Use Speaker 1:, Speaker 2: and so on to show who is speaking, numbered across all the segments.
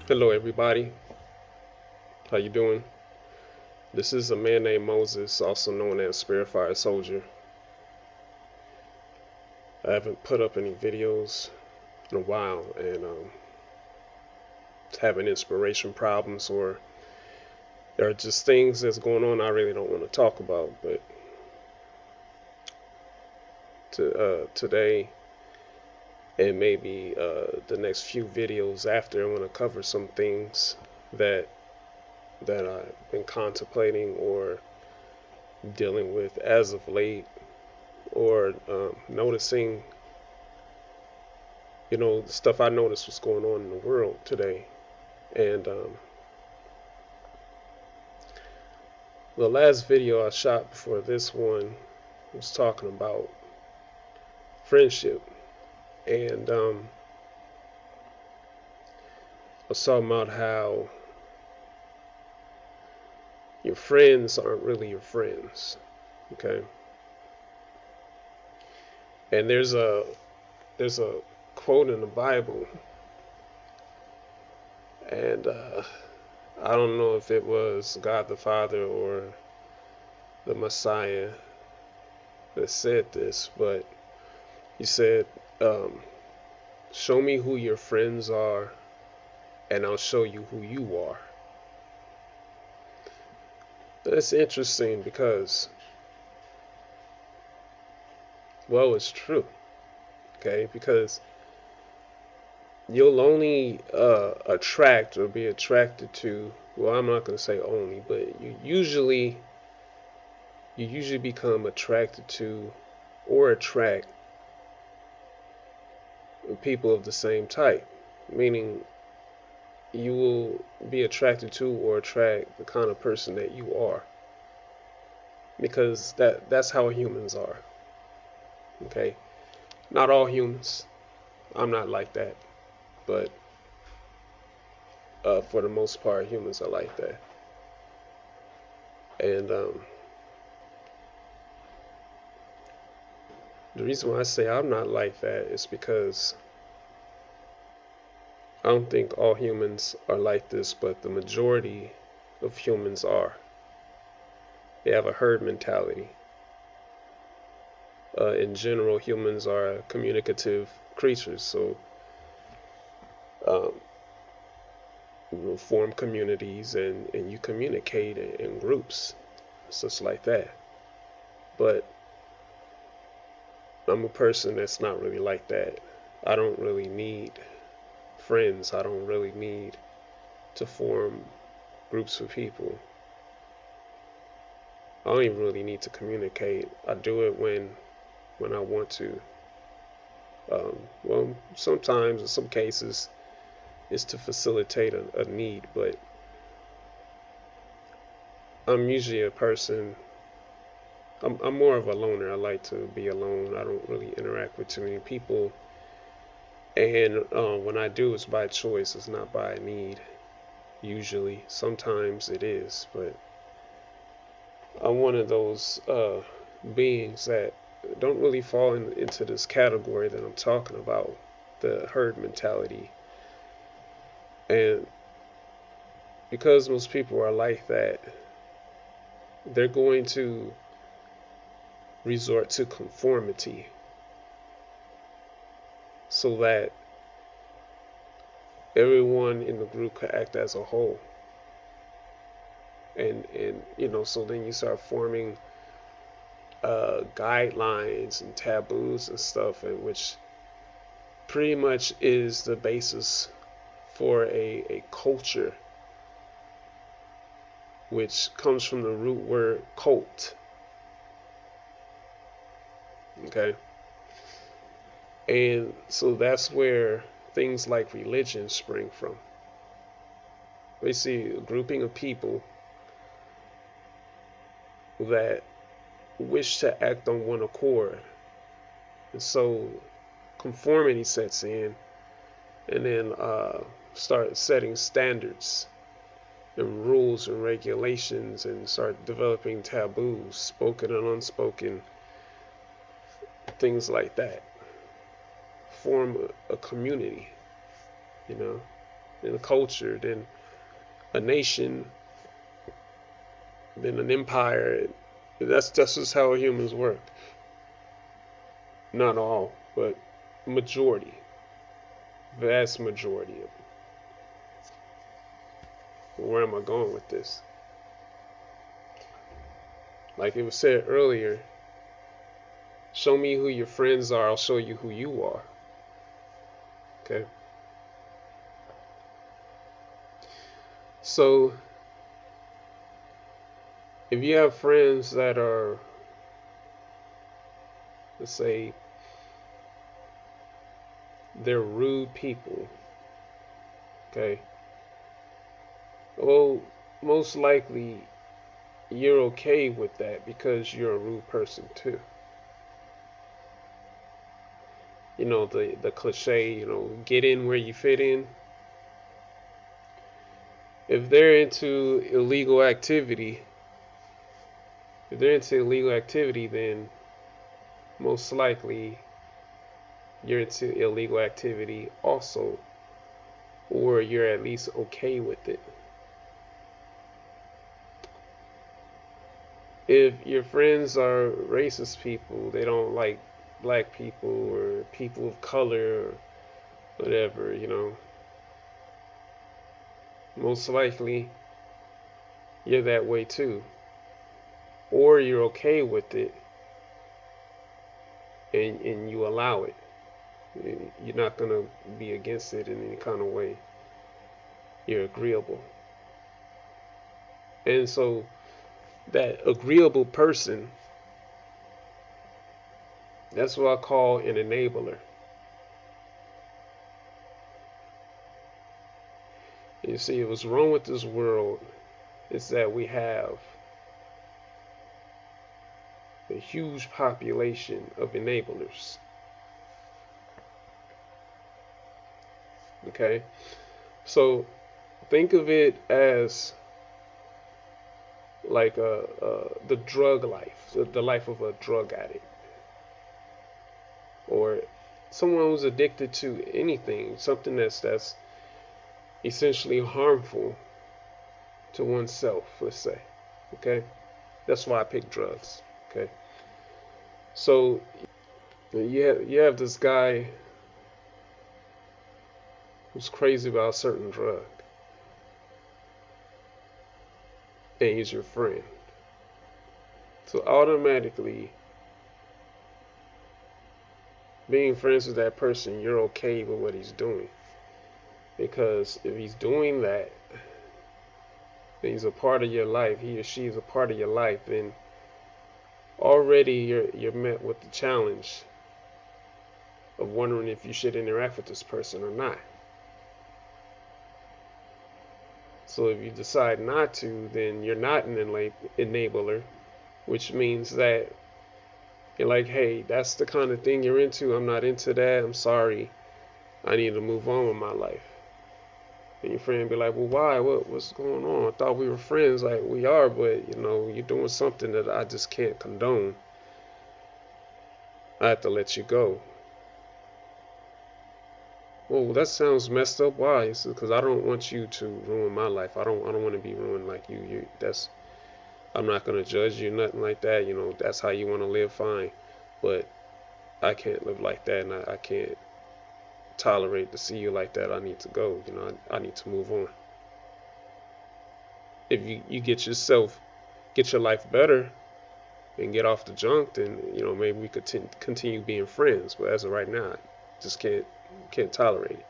Speaker 1: Hello everybody, how you doing? This is a man named Moses, also known as Spiritfire Soldier. I haven't put up any videos in a while and having inspiration problems, or there are just things that's going on I really don't want to talk about. But today and maybe the next few videos after, I want to cover some things that I've been contemplating or dealing with as of late, or noticing, the stuff I noticed was going on in the world today. And the last video I shot before this one was talking about friendship. And I was talking about how your friends aren't really your friends. Okay. And there's a quote in the Bible, and I don't know if it was God the Father or the Messiah that said this, but he said, show me who your friends are, and I'll show you who you are. That's interesting because, well, it's true. Okay, because you'll only attract or be attracted to, well, I'm not going to say only, but you usually become attracted to or attract people of the same type, meaning you will be attracted to or attract the kind of person that you are, because that's how humans are. Okay, not all humans. I'm not like that, but for the most part, humans are like that. And the reason why I say I'm not like that is because I don't think all humans are like this, but the majority of humans are. They have a herd mentality. In general, humans are communicative creatures, so um, you form communities and you communicate in groups, such like that. But I'm a person that's not really like that. I don't really need friends. I don't really need to form groups of people. I don't even really need to communicate. I do it when I want to. Well, sometimes in some cases it's to facilitate a need, but I'm usually a person. I'm more of a loner. I like to be alone. I don't really interact with too many people, and when I do, it's by choice. It's not by need. Usually, sometimes it is, but I'm one of those beings that don't really fall into this category that I'm talking about, the herd mentality. And because most people are like that, they're going to resort to conformity so that everyone in the group could act as a whole. And so then you start forming guidelines and taboos and stuff, and which pretty much is the basis for a culture, which comes from the root word cult. Okay, and so that's where things like religion spring from. We see a grouping of people that wish to act on one accord, and so conformity sets in, and then start setting standards and rules and regulations, and start developing taboos, spoken and unspoken, things like that. Form a community, you know. then a culture, then a nation, then an empire. That's just how humans work. Not all, but majority, vast majority of them. Where am I going with this? Like it was said earlier, show me who your friends are, I'll show you who you are. Okay? So, if you have friends that are, let's say, they're rude people, okay? Well, most likely you're okay with that because you're a rude person too. You know, the cliche, you know, get in where you fit in. If they're into illegal activity, then most likely you're into illegal activity also, or you're at least okay with it. If your friends are racist people, they don't like black people or people of color or whatever, you know, most likely you're that way too. Or you're okay with it and you allow it. You're not going to be against it in any kind of way. You're agreeable. And so that agreeable person, that's what I call an enabler. You see, what's wrong with this world is that we have a huge population of enablers. Okay? So think of it as like the drug life, the life of a drug addict, or someone who's addicted to anything, something that's essentially harmful to oneself, let's say. Okay? That's why I pick drugs. Okay? So you have this guy who's crazy about a certain drug, and he's your friend. So automatically, being friends with that person, you're okay with what he's doing. Because if he's doing that, he's a part of your life, he or she is a part of your life, then already you're met with the challenge of wondering if you should interact with this person or not. So if you decide not to, then you're not an enabler, which means that you're like, hey, that's the kind of thing you're into. I'm not into that. I'm sorry. I need to move on with my life. And your friend be like, well, why? What's going on? I thought we were friends. Like, we are, but, you know, you're doing something that I just can't condone. I have to let you go. Well, that sounds messed up. Why? It's because I don't want you to ruin my life. I don't want to be ruined like you. I'm not gonna judge you, nothing like that. You know, that's how you want to live, fine. But I can't live like that, and I can't tolerate to see you like that. I need to go. You know, I need to move on. If you get your life better and get off the junk, then you know maybe we could continue being friends. But as of right now, I just can't tolerate it.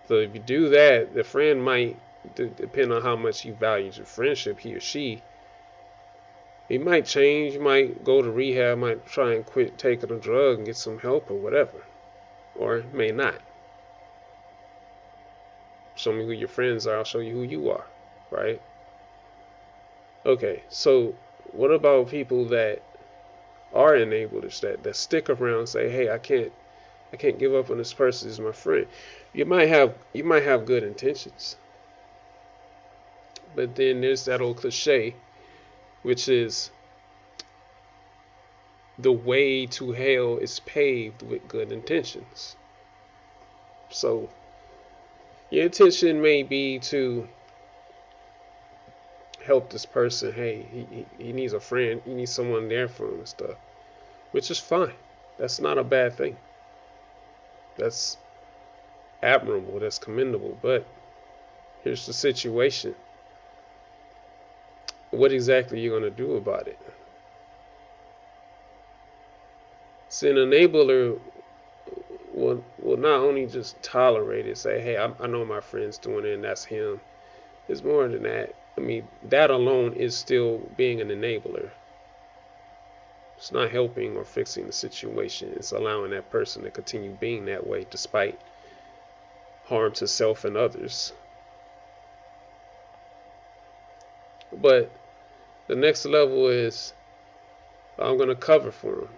Speaker 1: So if you do that, the friend might, depend on how much you value your friendship, he or she, he might change, he might go to rehab, might try and quit taking a drug and get some help or whatever. Or may not. Show me who your friends are, I'll show you who you are. Right? Okay, so what about people that are enablers that stick around and say, hey, I can't give up on this person as my friend. You might have good intentions. But then there's that old cliche, which is the way to hell is paved with good intentions. So your intention may be to help this person. Hey, he needs a friend. He needs someone there for him and stuff, which is fine. That's not a bad thing. That's admirable. That's commendable. But here's the situation. What exactly are you going to do about it? See, an enabler will not only just tolerate it, say, hey, I know my friend's doing it and that's him. It's more than that. I mean, that alone is still being an enabler. It's not helping or fixing the situation. It's allowing that person to continue being that way despite harm to self and others. But the next level is I'm going to cover for him.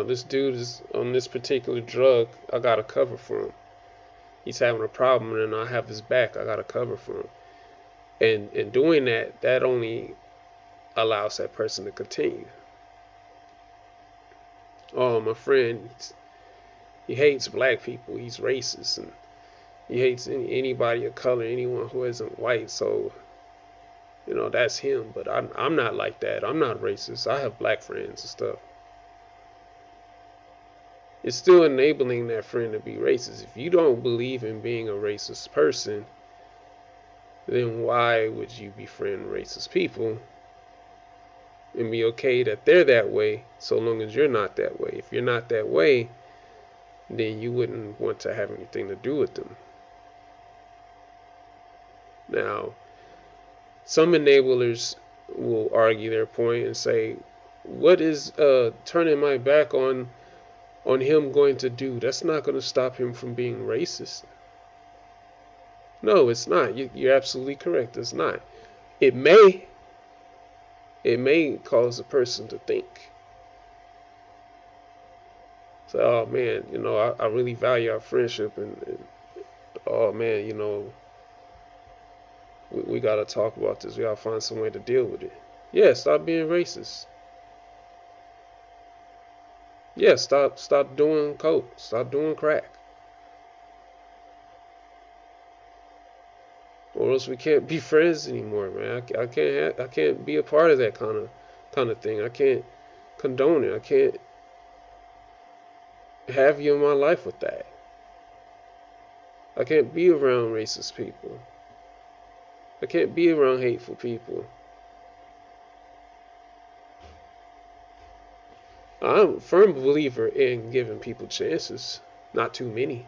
Speaker 1: This dude is on this particular drug. I got to cover for him. He's having a problem and I have his back. I got to cover for him. And doing that, that only allows that person to continue. Oh, my friend, he hates black people. He's racist and he hates anybody of color, anyone who isn't white. So, you know, that's him. But I'm not like that. I'm not racist. I have black friends and stuff. It's still enabling that friend to be racist. If you don't believe in being a racist person, then why would you befriend racist people and be okay that they're that way so long as you're not that way? If you're not that way, then you wouldn't want to have anything to do with them. Now, some enablers will argue their point and say, what is turning my back on him going to do? That's not going to stop him from being racist. No, it's not. You're absolutely correct. It's not. It may cause a person to think. So, oh man, you know, I really value our friendship, and oh man, you know, we got to talk about this. We got to find some way to deal with it. Yeah, stop being racist. Yeah, stop doing coke. Stop doing crack. Or else we can't be friends anymore, man. I can't be a part of that kind of thing. I can't condone it. I can't have you in my life with that. I can't be around racist people. I can't be around hateful people. I'm a firm believer in giving people chances, not too many.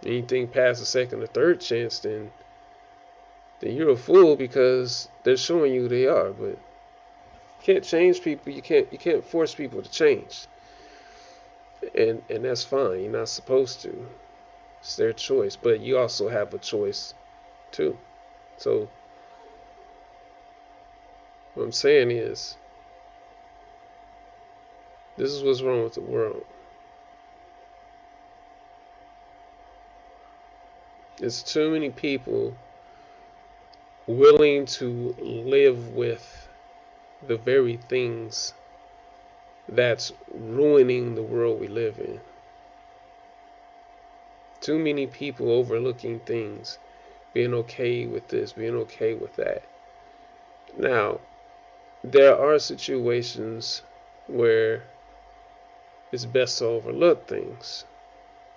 Speaker 1: Anything past the second or third chance, then you're a fool because they're showing you they are. But you can't change people. You can't force people to change, and that's fine. You're not supposed to. It's their choice, but you also have a choice too. So what I'm saying is, this is what's wrong with the world. There's too many people willing to live with the very things that's ruining the world we live in. Too many people overlooking things, being okay with this, being okay with that. Now, there are situations where it's best to overlook things.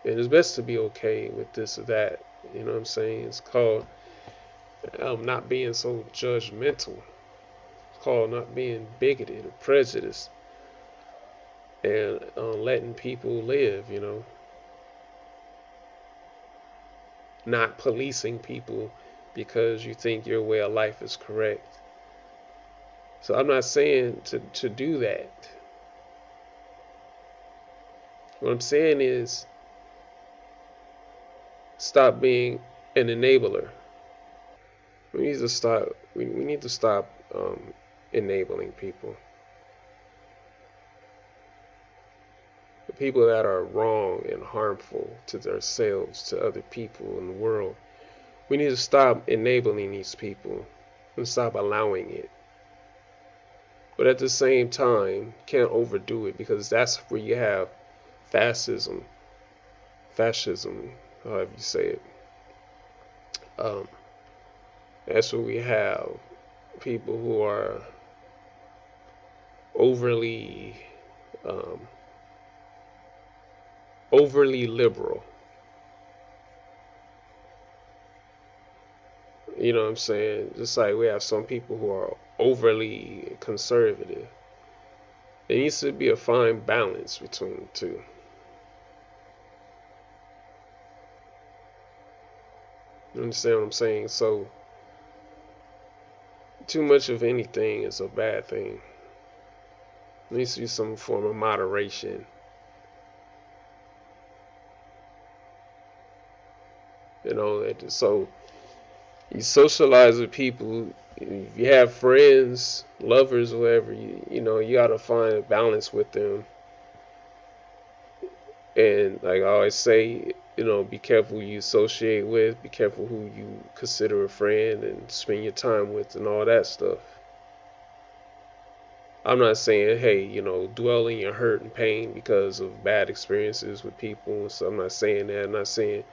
Speaker 1: And it's best to be okay with this or that. You know what I'm saying? It's called not being so judgmental. It's called not being bigoted or prejudiced. And letting people live, you know. Not policing people because you think your way of life is correct. So I'm not saying to do that. What I'm saying is stop being an enabler. We need to stop. We need to stop enabling people. The people that are wrong and harmful to themselves, to other people in the world. We need to stop enabling these people and stop allowing it. But at the same time, can't overdo it, because that's where you have fascism, however you say it. Um, that's where we have people who are overly, um, overly liberal. You know what I'm saying? Just like we have some people who are overly conservative. There needs to be a fine balance between the two. You understand what I'm saying? So, too much of anything is a bad thing. There needs to be some form of moderation. You know, so you socialize with people. If you have friends, lovers, whatever, you know, you gotta find a balance with them. And like I always say, you know, be careful who you associate with, be careful who you consider a friend and spend your time with, and all that stuff. I'm not saying, hey, you know, dwell in your hurt and pain because of bad experiences with people. So I'm not saying that. I'm not saying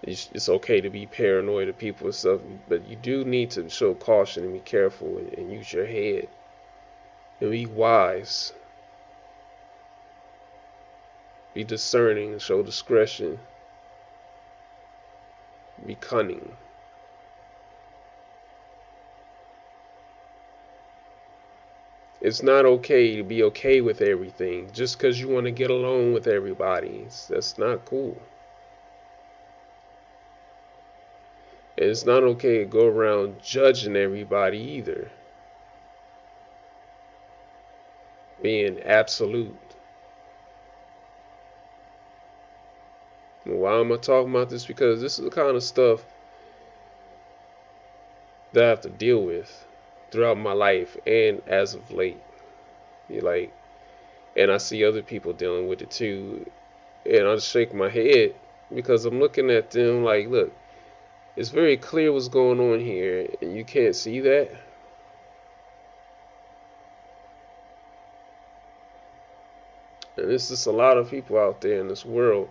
Speaker 1: it's okay to be paranoid of people and stuff, but you do need to show caution and be careful, and use your head and be wise, be discerning and show discretion, be cunning. It's not okay to be okay with everything just because you want to get along with everybody. That's not cool. And it's not okay to go around judging everybody either, being absolute. Why am I talking about this? Because this is the kind of stuff that I have to deal with throughout my life and as of late. You like, and I see other people dealing with it too, and I just shake my head because I'm looking at them like, look, it's very clear what's going on here, and you can't see that. And there's just a lot of people out there in this world,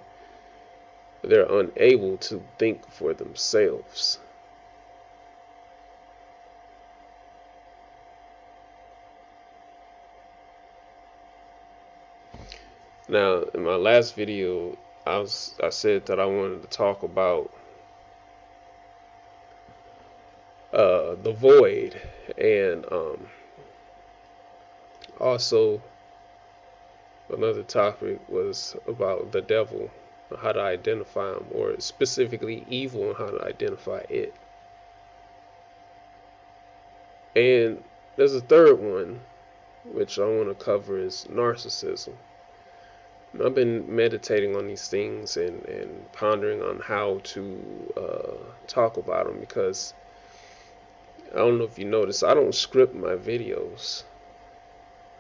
Speaker 1: they're unable to think for themselves. Now, in my last video, I said that I wanted to talk about the void, and also another topic was about the devil, how to identify him, or specifically evil, and how to identify it. And there's a third one, which I want to cover, is narcissism. I've been meditating on these things and pondering on how to talk about them, because I don't know if you notice, I don't script my videos.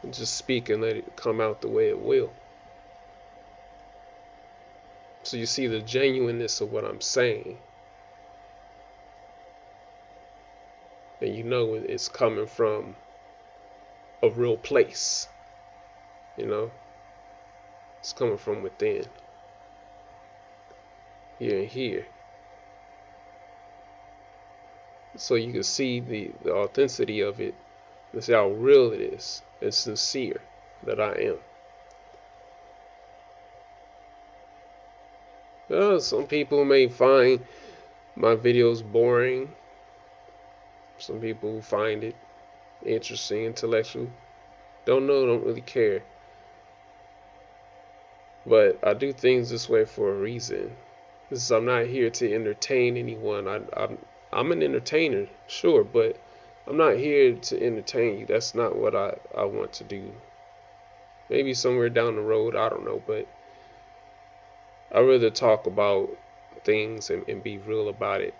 Speaker 1: I just speak and let it come out the way it will. So you see the genuineness of what I'm saying. And you know it's coming from a real place. You know? It's coming from within. Here and here. So you can see the authenticity of it. And see how real it is and sincere that I am. Some people may find my videos boring. Some people find it interesting, intellectual. Don't know, don't really care. But I do things this way for a reason. I'm not here to entertain anyone. I'm an entertainer, sure, but I'm not here to entertain you. That's not what I want to do. Maybe somewhere down the road, I don't know, but I'd rather talk about things and be real about it,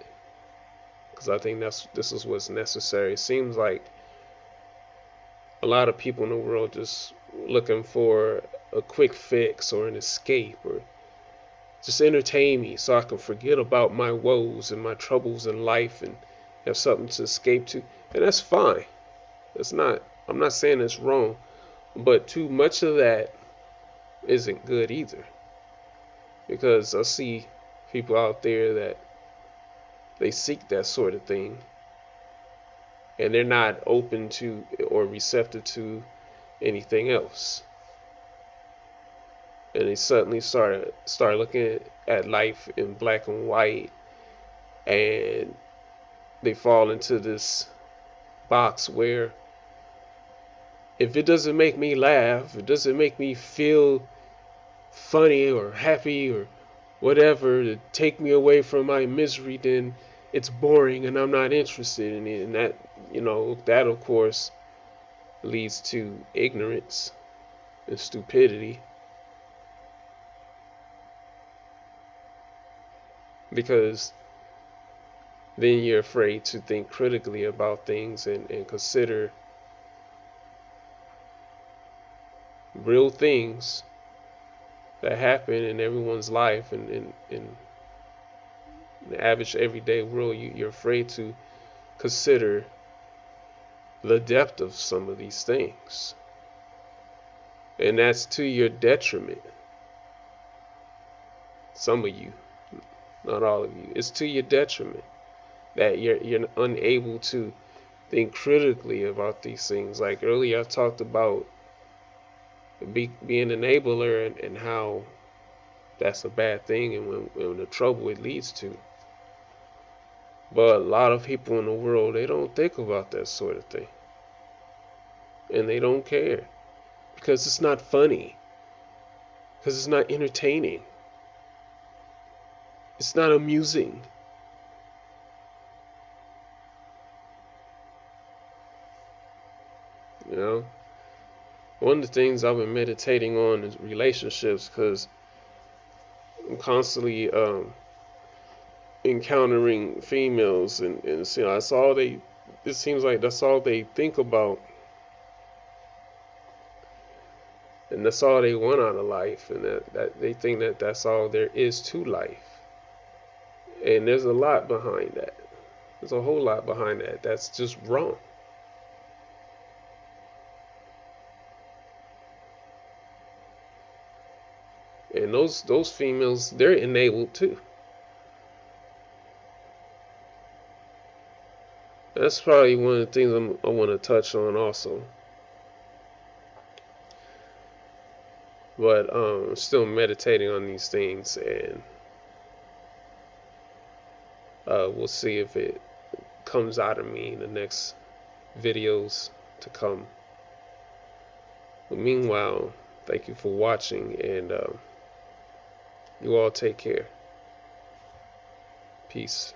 Speaker 1: because I think this is what's necessary. It seems like a lot of people in the world just looking for a quick fix or an escape, or just entertain me so I can forget about my woes and my troubles in life and have something to escape to. And that's fine. That's not I'm not saying it's wrong, but too much of that isn't good either. Because I see people out there that they seek that sort of thing, and they're not open to or receptive to anything else. And they suddenly start looking at life in black and white, and they fall into this box where if it doesn't make me laugh, it doesn't make me feel funny or happy or whatever to take me away from my misery, then it's boring and I'm not interested in it. And that, that of course leads to ignorance and stupidity, because then you're afraid to think critically about things and consider real things that happen in everyone's life, and in the average everyday world. You're afraid to consider the depth of some of these things, and that's to your detriment. Some of you, not all of you, it's to your detriment that you're unable to think critically about these things. Like earlier I talked about being an enabler, and how that's a bad thing, and when the trouble it leads to. But a lot of people in the world, they don't think about that sort of thing, and they don't care, because it's not funny, because it's not entertaining, it's not amusing. You know, one of the things I've been meditating on is relationships, because I'm constantly encountering females, and that's all they. It seems like that's all they think about, and that's all they want out of life, and that they think that that's all there is to life. And there's a lot behind that. There's a whole lot behind that. That's just wrong. And those females, they're enabled too. That's probably one of the things I want to touch on also. But I'm still meditating on these things, and we'll see if it comes out of me in the next videos to come. But meanwhile, thank you for watching, and you all take care. Peace.